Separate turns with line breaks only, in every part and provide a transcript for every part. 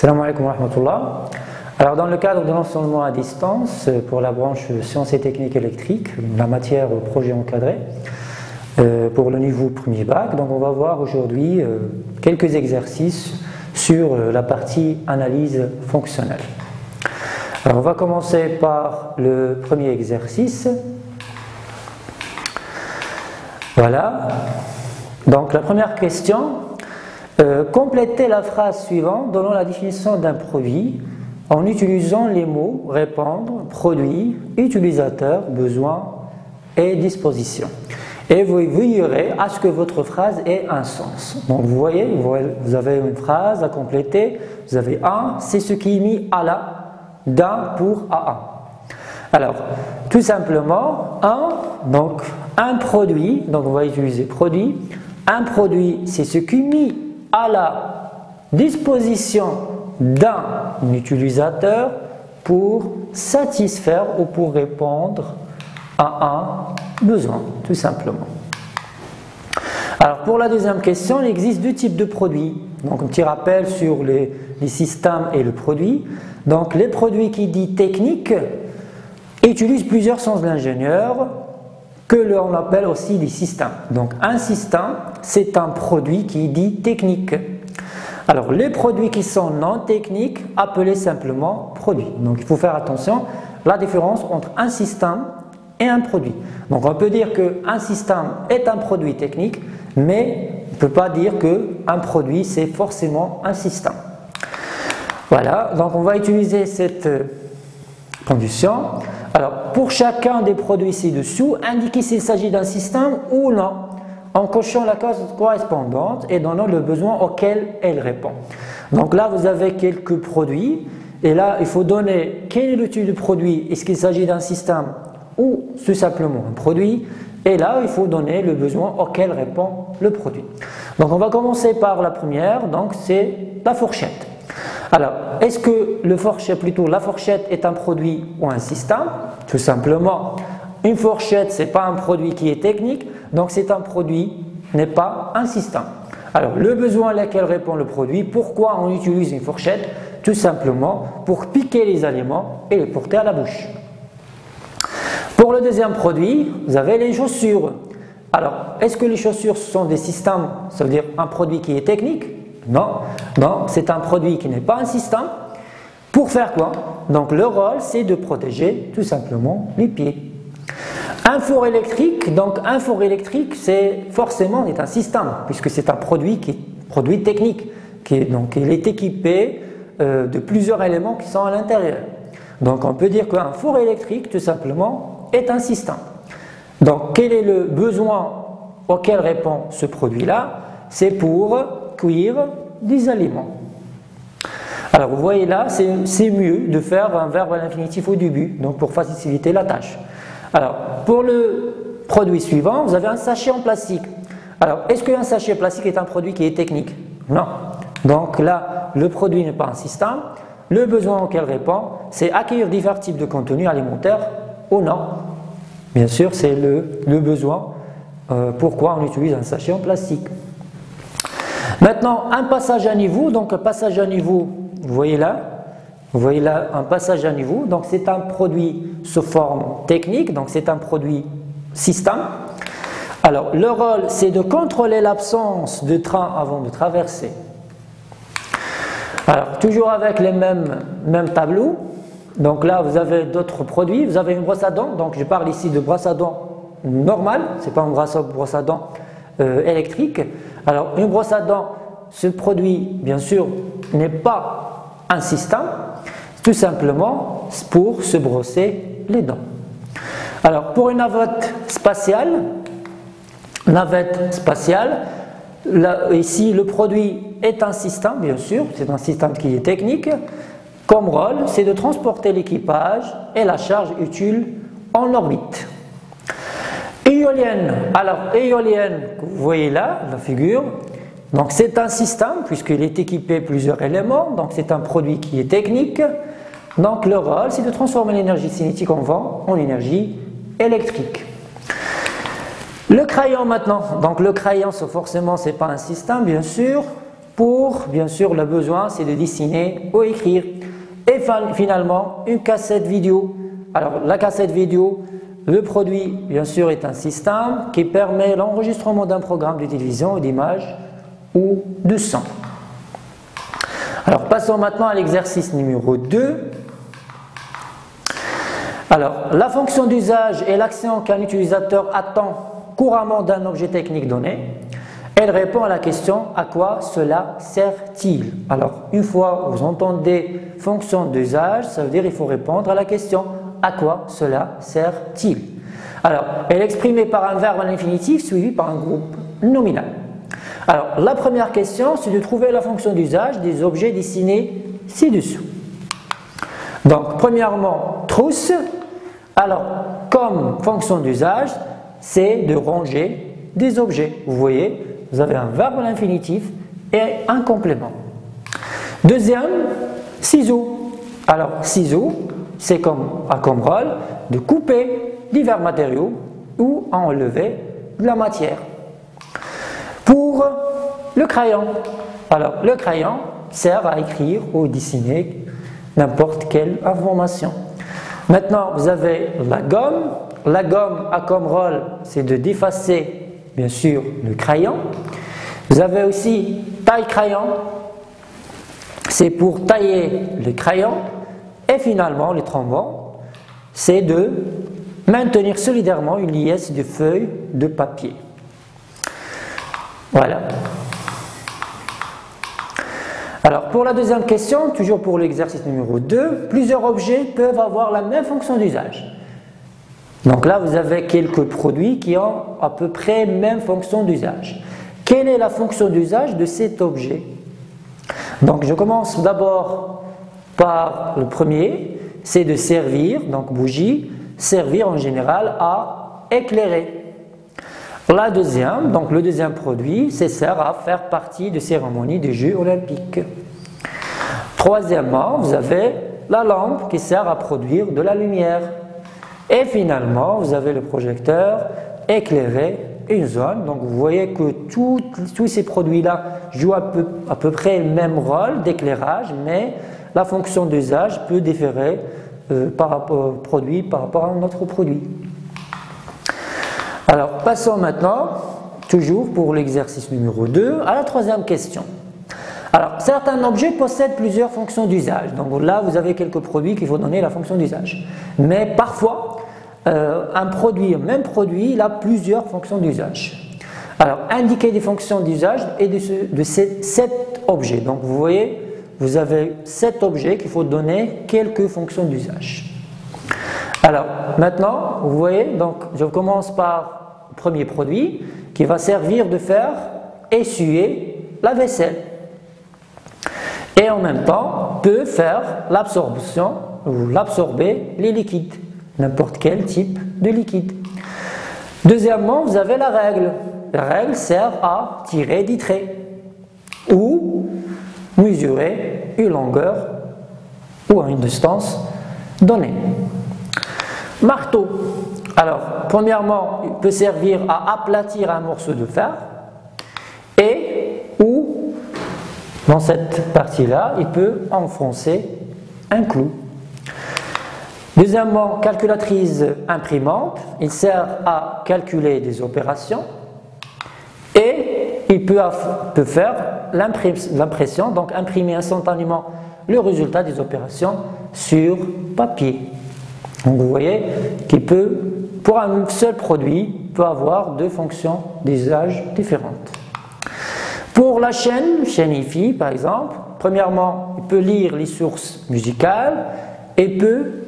Salam alaikum wa rahmatullah. Alors dans le cadre de l'enseignement à distance pour la branche sciences et techniques électriques, la matière projet encadré, pour le niveau premier bac, donc on va voir aujourd'hui quelques exercices sur la partie analyse fonctionnelle. Alors on va commencer par le premier exercice. Voilà. Donc la première question, complétez la phrase suivante donnant la définition d'un produit en utilisant les mots répondre, produit, utilisateur, besoin et disposition. Et vous veillerez à ce que votre phrase ait un sens. Donc vous voyez, vous avez une phrase à compléter, vous avez un, c'est ce qui est mis à la, d'un pour à un. Alors, tout simplement, donc un produit, donc on va utiliser produit. Un produit, c'est ce qui est mis à la disposition d'un utilisateur pour satisfaire ou pour répondre à un besoin, tout simplement. Alors, pour la deuxième question, il existe deux types de produits. Donc, un petit rappel sur les systèmes et le produit. Donc, les produits qui disent techniques utilisent plusieurs sens de l'ingénieur que l'on appelle aussi des systèmes. Donc, un système, c'est un produit qui dit technique. Alors, les produits qui sont non techniques, appelés simplement produits. Donc, il faut faire attention à la différence entre un système et un produit. Donc, on peut dire qu'un système est un produit technique, mais on ne peut pas dire qu'un produit, c'est forcément un système. Voilà, donc on va utiliser cette condition. Alors, pour chacun des produits ci-dessous, indiquez s'il s'agit d'un système ou non, en cochant la case correspondante et donnant le besoin auquel elle répond. Donc là, vous avez quelques produits, et là, il faut donner quel est le type de produit, est-ce qu'il s'agit d'un système ou tout simplement un produit, et là, il faut donner le besoin auquel répond le produit. Donc, on va commencer par la première, donc c'est la fourchette. Alors, est-ce que la fourchette est un produit ou un système? Tout simplement, une fourchette, ce n'est pas un produit qui est technique, donc c'est un produit, n'est pas un système. Alors, le besoin auquel répond le produit, pourquoi on utilise une fourchette? Tout simplement pour piquer les aliments et les porter à la bouche. Pour le deuxième produit, vous avez les chaussures. Alors, est-ce que les chaussures sont des systèmes, ça veut dire un produit qui est technique? Non, non, c'est un produit qui n'est pas un système. Pour faire quoi? Donc le rôle, c'est de protéger tout simplement les pieds. Un four électrique, donc un four électrique, c'est forcément un système, puisque c'est un produit technique, donc il est équipé de plusieurs éléments qui sont à l'intérieur. Donc on peut dire qu'un four électrique, tout simplement, est un système. Donc quel est le besoin auquel répond ce produit-là? C'est pour cuire des aliments. Alors vous voyez là, c'est mieux de faire un verbe à l'infinitif au début, donc pour faciliter la tâche. Alors pour le produit suivant, vous avez un sachet en plastique. Alors est-ce qu'un sachet plastique est un produit qui est technique? Non. Donc là, le produit n'est pas un système. Le besoin auquel répond, c'est accueillir divers types de contenus alimentaires ou non. Bien sûr, c'est le besoin. Pourquoi on utilise un sachet en plastique? Maintenant, un passage à niveau. Donc, un passage à niveau, vous voyez là un passage à niveau. Donc, c'est un produit sous forme technique. Donc, c'est un produit système. Alors, le rôle, c'est de contrôler l'absence de train avant de traverser. Alors, toujours avec les mêmes tableaux. Donc là, vous avez d'autres produits. Vous avez une brosse à dents. Donc, je parle ici de brosse à dents normale. Ce n'est pas une brosse à dents électrique. Alors, une brosse à dents, ce produit, bien sûr, n'est pas un système, tout simplement pour se brosser les dents. Alors, pour une navette spatiale, là, ici, le produit est un système, bien sûr, c'est un système qui est technique. Comme rôle, c'est de transporter l'équipage et la charge utile en orbite. Éolienne, alors éolienne, vous voyez là la figure, donc c'est un système puisqu'il est équipé de plusieurs éléments, donc c'est un produit qui est technique, donc le rôle c'est de transformer l'énergie cinétique en vent en énergie électrique. Le crayon maintenant, donc le crayon forcément c'est pas un système bien sûr, pour, bien sûr, le besoin, c'est de dessiner ou écrire. Et finalement, une cassette vidéo. Alors, la cassette vidéo, le produit, bien sûr, est un système qui permet l'enregistrement d'un programme de télévision ou d'image ou de son. Alors, passons maintenant à l'exercice numéro 2. Alors, la fonction d'usage est l'action qu'un utilisateur attend couramment d'un objet technique donné. Elle répond à la question « À quoi cela sert-il » Alors, une fois vous entendez fonction d'usage, ça veut dire qu'il faut répondre à la question « À quoi cela sert-il » Alors, elle est exprimée par un verbe à l'infinitif suivi par un groupe nominal. Alors, la première question, c'est de trouver la fonction d'usage des objets dessinés ci-dessous. Donc, premièrement, trousse. Alors, comme fonction d'usage, c'est de ranger des objets. Vous voyez, vous avez un verbe à l'infinitif et un complément. Deuxième, ciseaux. Alors, ciseaux, c'est a comme rôle de couper divers matériaux ou enlever de la matière. Pour le crayon, alors le crayon sert à écrire ou dessiner n'importe quelle information. Maintenant, vous avez la gomme. La gomme a comme rôle, c'est de d'effacer, bien sûr, le crayon. Vous avez aussi taille-crayon, c'est pour tailler le crayon. Et finalement, le trombone, c'est de maintenir solidairement une liasse de feuilles de papier. Voilà. Alors, pour la deuxième question, toujours pour l'exercice numéro 2, plusieurs objets peuvent avoir la même fonction d'usage. Donc là, vous avez quelques produits qui ont à peu près la même fonction d'usage. Quelle est la fonction d'usage de cet objet? Donc, je commence d'abord par le premier, c'est de servir, donc bougie, servir en général à éclairer. La deuxième, donc le deuxième produit, c'est sert à faire partie de cérémonies des Jeux olympiques. Troisièmement, vous avez la lampe qui sert à produire de la lumière. Et finalement, vous avez le projecteur éclairer une zone. Donc vous voyez que tous ces produits-là jouent à peu près le même rôle d'éclairage, mais la fonction d'usage peut différer par rapport au produit, par rapport à un autre produit. Alors, passons maintenant, toujours pour l'exercice numéro 2, à la troisième question. Alors, certains objets possèdent plusieurs fonctions d'usage. Donc là, vous avez quelques produits qui vont donner la fonction d'usage. Mais parfois, un même produit, il a plusieurs fonctions d'usage. Alors, indiquez des fonctions d'usage et de ces 7 objets. Donc, vous voyez, vous avez 7 objets qu'il faut donner quelques fonctions d'usage. Alors, maintenant, vous voyez, donc je commence par le premier produit qui va servir de faire essuyer la vaisselle. Et en même temps, peut faire l'absorption ou l'absorber les liquides, n'importe quel type de liquide. Deuxièmement, vous avez la règle. La règle sert à tirer des traits ou mesurer une longueur ou une distance donnée. Marteau. Alors, premièrement, il peut servir à aplatir un morceau de fer et ou, dans cette partie-là, il peut enfoncer un clou. Deuxièmement, calculatrice imprimante, il sert à calculer des opérations et il peut faire l'impression, donc imprimer instantanément le résultat des opérations sur papier. Donc vous voyez qu'il peut, pour un seul produit, peut avoir 2 fonctions d'usage différentes. Pour la chaîne hi-fi par exemple, premièrement, il peut lire les sources musicales et peut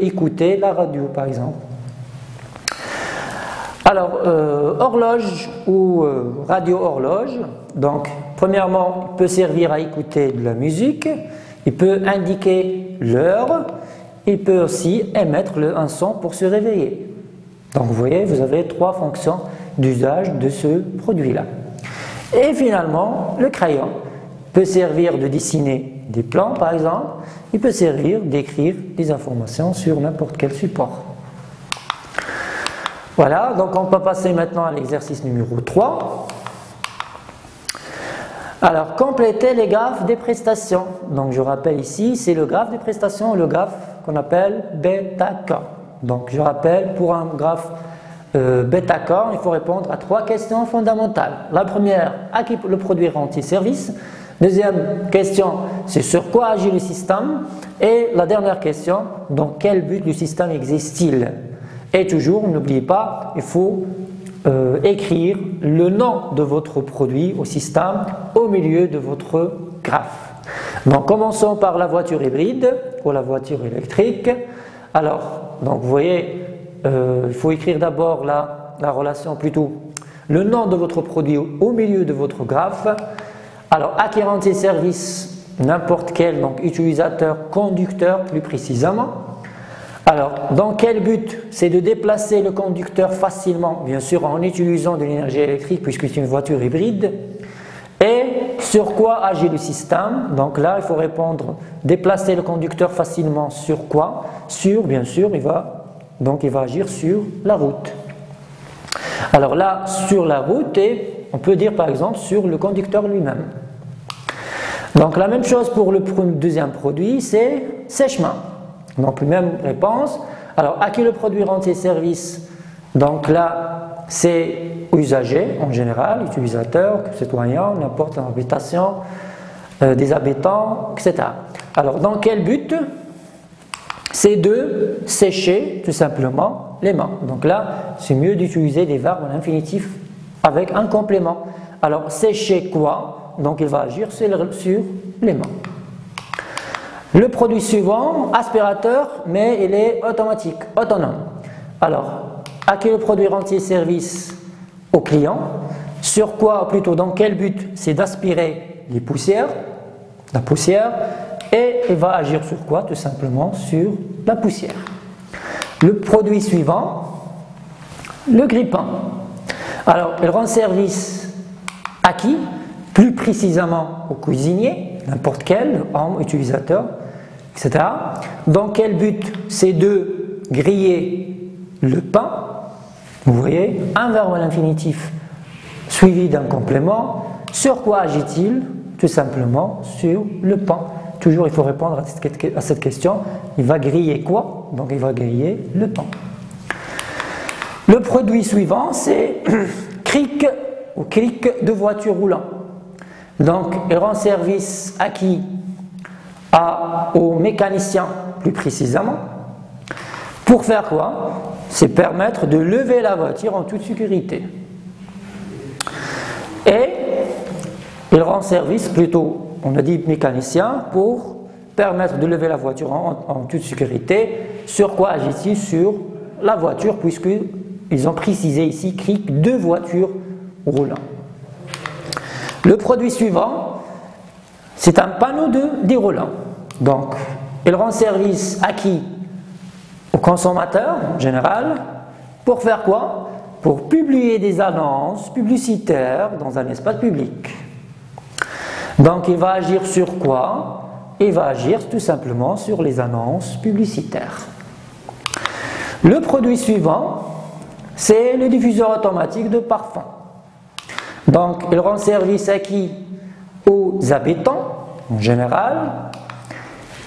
écouter la radio par exemple. Alors, horloge ou radio-horloge, donc premièrement, il peut servir à écouter de la musique, il peut indiquer l'heure, il peut aussi émettre un son pour se réveiller. Donc vous voyez, vous avez 3 fonctions d'usage de ce produit-là. Et finalement, le crayon peut servir de dessiner des plans par exemple, il peut servir d'écrire des informations sur n'importe quel support. Voilà, donc on peut passer maintenant à l'exercice numéro 3. Alors, compléter les graphes des prestations. Donc, je rappelle ici, c'est le graphe des prestations, le graphe qu'on appelle bêta-K. Donc, je rappelle, pour un graphe bêta-K, il faut répondre à 3 questions fondamentales. La première, à qui le produit rend-il service? Deuxième question, c'est sur quoi agit le système? Et la dernière question, dans quel but le système existe-t-il? Et toujours, n'oubliez pas, il faut écrire le nom de votre produit au système au milieu de votre graphe. Donc commençons par la voiture hybride ou la voiture électrique. Alors, donc vous voyez, il faut écrire d'abord la relation, plutôt le nom de votre produit au milieu de votre graphe. Alors, à qui rend-il service? N'importe quel donc, utilisateur, conducteur plus précisément. Alors, dans quel but? C'est de déplacer le conducteur facilement, bien sûr en utilisant de l'énergie électrique puisque c'est une voiture hybride. Et sur quoi agit le système? Donc là, il faut répondre déplacer le conducteur facilement sur quoi? Sur, bien sûr, il va agir sur la route. Alors là, sur la route, et on peut dire par exemple sur le conducteur lui-même. Donc la même chose pour le deuxième produit, c'est sèchement. Donc même réponse. Alors à qui le produit rend-il service? Donc là, c'est usager en général, utilisateur, citoyen, n'importe l'habitation, des habitants, etc. Alors dans quel but? C'est de sécher tout simplement les mains. Donc là, c'est mieux d'utiliser des verbes en infinitif avec un complément. Alors sécher quoi? Donc il va agir sur les mains. Le produit suivant, aspirateur, mais il est automatique, autonome. Alors, à qui le produit rend-il service? Au client. Sur quoi, plutôt dans quel but? C'est d'aspirer les poussières, la poussière, et il va agir sur quoi? Tout simplement sur la poussière. Le produit suivant, le grille-pain. Alors, il rend service à qui? Plus précisément au cuisinier, n'importe quel, homme, utilisateur, etc. Dans quel but? C'est de griller le pain. Vous voyez, un verbe à l'infinitif suivi d'un complément. Sur quoi agit-il? Tout simplement sur le pain. Toujours, il faut répondre à cette question. Il va griller quoi? Donc, il va griller le pain. Le produit suivant, c'est cric ou clic de voiture roulant. Donc, il rend service à qui? Au mécanicien, plus précisément. Pour faire quoi? C'est permettre de lever la voiture en toute sécurité. Et il rend service, plutôt, on a dit mécanicien, pour permettre de lever la voiture en toute sécurité. Sur quoi agit-il? Sur la voiture, puisqu'ils ont précisé ici cric de voiture roulant. Le produit suivant, c'est un panneau de déroulant. Donc, il rend service à qui? Au consommateur en général. Pour faire quoi? Pour publier des annonces publicitaires dans un espace public. Donc, il va agir sur quoi? Il va agir tout simplement sur les annonces publicitaires. Le produit suivant, c'est le diffuseur automatique de parfum. Donc, il rend service à qui? Aux habitants, en général.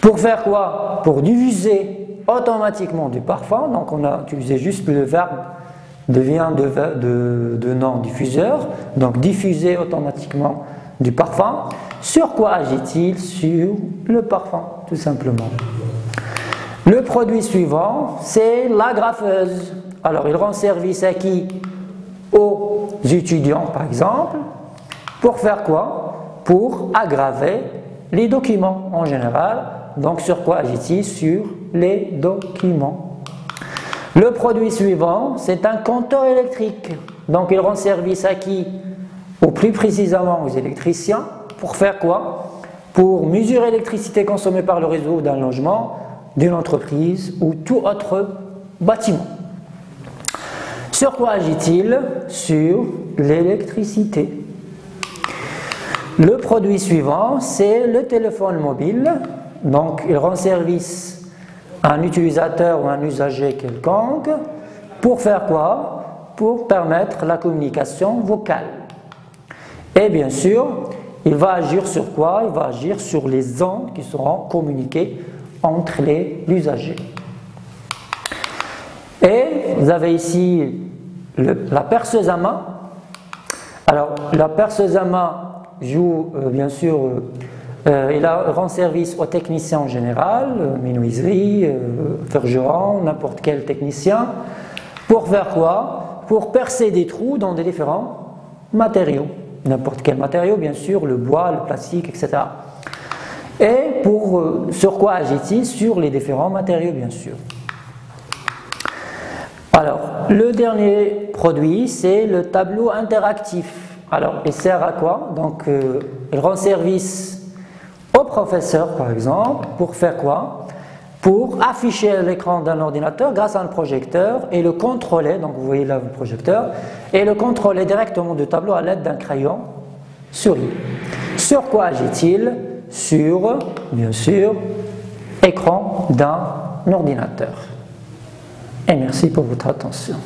Pour faire quoi? Pour diffuser automatiquement du parfum. Donc, on a utilisé juste le verbe devient de nom diffuseur. Donc, diffuser automatiquement du parfum. Sur quoi agit-il? Sur le parfum, tout simplement. Le produit suivant, c'est l'agrafeuse. Alors, il rend service à qui? Aux étudiants, par exemple. Pour faire quoi? Pour aggraver les documents en général. Donc, sur quoi agit-il? Sur les documents. Le produit suivant, c'est un compteur électrique. Donc, il rend service à qui? Ou plus précisément aux électriciens. Pour faire quoi? Pour mesurer l'électricité consommée par le réseau d'un logement, d'une entreprise ou tout autre bâtiment. Sur quoi agit-il? Sur l'électricité. Le produit suivant, c'est le téléphone mobile. Donc, il rend service à un utilisateur ou un usager quelconque. Pour faire quoi? Pour permettre la communication vocale. Et bien sûr, il va agir sur quoi? Il va agir sur les ondes qui seront communiquées entre les usagers. Et vous avez ici la perceuse à main. Alors, la perceuse à main joue, bien sûr, il rend service aux techniciens en général, menuiserie, forgeron, n'importe quel technicien. Pour faire quoi? Pour percer des trous dans des différents matériaux. N'importe quel matériau, bien sûr, le bois, le plastique, etc. Et sur quoi agit-il? Sur les différents matériaux, bien sûr. Alors, le dernier produit, c'est le tableau interactif. Alors, il sert à quoi? Donc, il rend service au professeur, par exemple, pour faire quoi? Pour afficher l'écran d'un ordinateur grâce à un projecteur et le contrôler, donc vous voyez là le projecteur, et le contrôler directement du tableau à l'aide d'un crayon souris. Sur quoi agit-il? Sur, bien sûr, écran d'un ordinateur. Et merci pour votre attention.